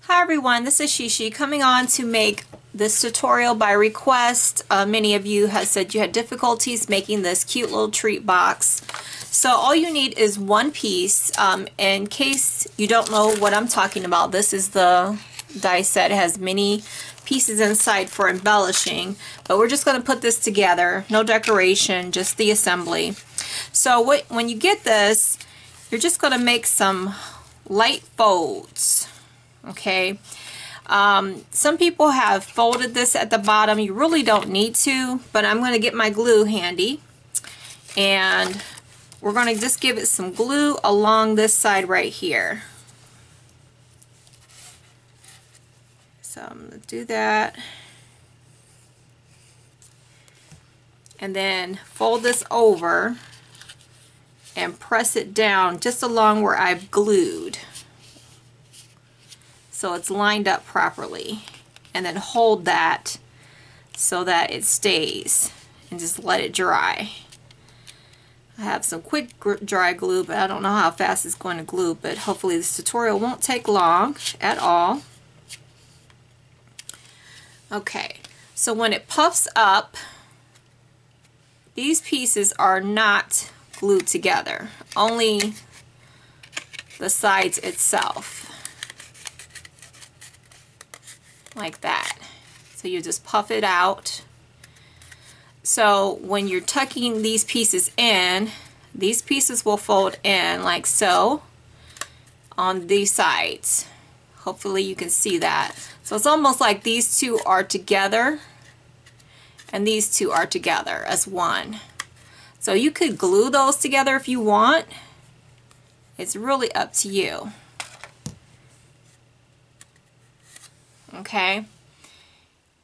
Hi everyone, this is Sheshe coming on to make this tutorial by request. Many of you have said you had difficulties making this cute little treat box. So all you need is one piece. In case you don't know what I'm talking about, this is the die set. It has many pieces inside for embellishing, but we're just going to put this together. No decoration, just the assembly. So when you get this, you're just going to make some light folds. Okay, some people have folded this at the bottom. You really don't need to, but I'm going to get my glue handy, and we're going to just give it some glue along this side right here. So I'm going to do that, and then fold this over and press it down just along where I've glued, so it's lined up properly, and then hold that so that it stays and just let it dry. I have some quick dry glue, but I don't know how fast it's going to glue, but hopefully this tutorial won't take long at all. Okay, so when it puffs up, these pieces are not glued together, only the sides itself. Like that. So you just puff it out. So when you're tucking these pieces in, these pieces will fold in like so on these sides. Hopefully you can see that. So it's almost like these two are together and these two are together as one. So you could glue those together if you want. It's really up to you. Okay,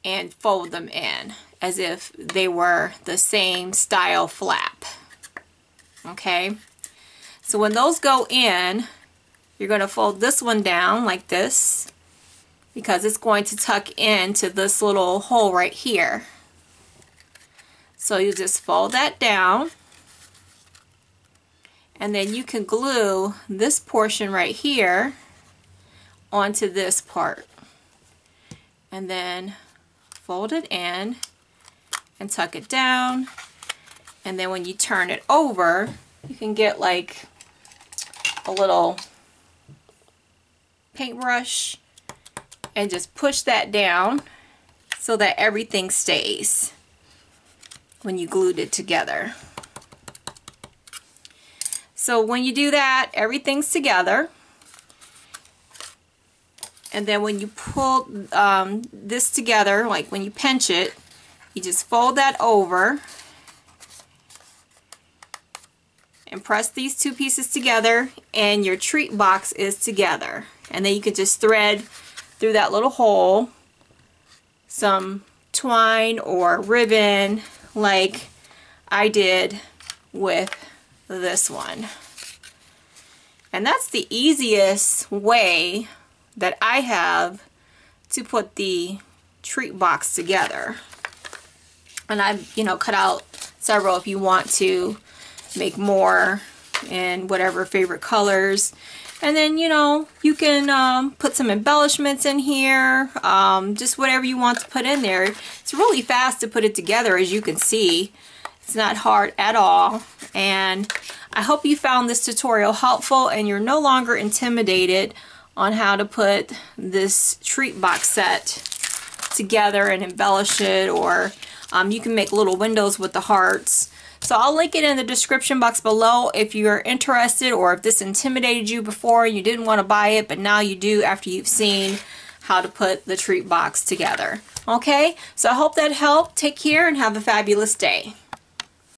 and fold them in as if they were the same style flap. Okay, so when those go in, you're going to fold this one down like this, because it's going to tuck into this little hole right here. So you just fold that down, and then you can glue this portion right here onto this part, and then fold it in and tuck it down, and then when you turn it over, you can get like a little paintbrush and just push that down so that everything stays when you glued it together. So when you do that, everything's together. And then when you pull this together, like when you pinch it, you just fold that over and press these two pieces together, and your treat box is together. And then you can just thread through that little hole some twine or ribbon like I did with this one. And that's the easiest way that I have to put the treat box together. And I've, cut out several if you want to make more in whatever favorite colors. And then, you can put some embellishments in here, just whatever you want to put in there. It's really fast to put it together, as you can see. It's not hard at all. And I hope you found this tutorial helpful and you're no longer intimidated on how to put this treat box set together and embellish it, or you can make little windows with the hearts. So I'll link it in the description box below if you're interested, or if this intimidated you before and you didn't want to buy it, but now you do after you've seen how to put the treat box together. Okay, so I hope that helped. Take care and have a fabulous day.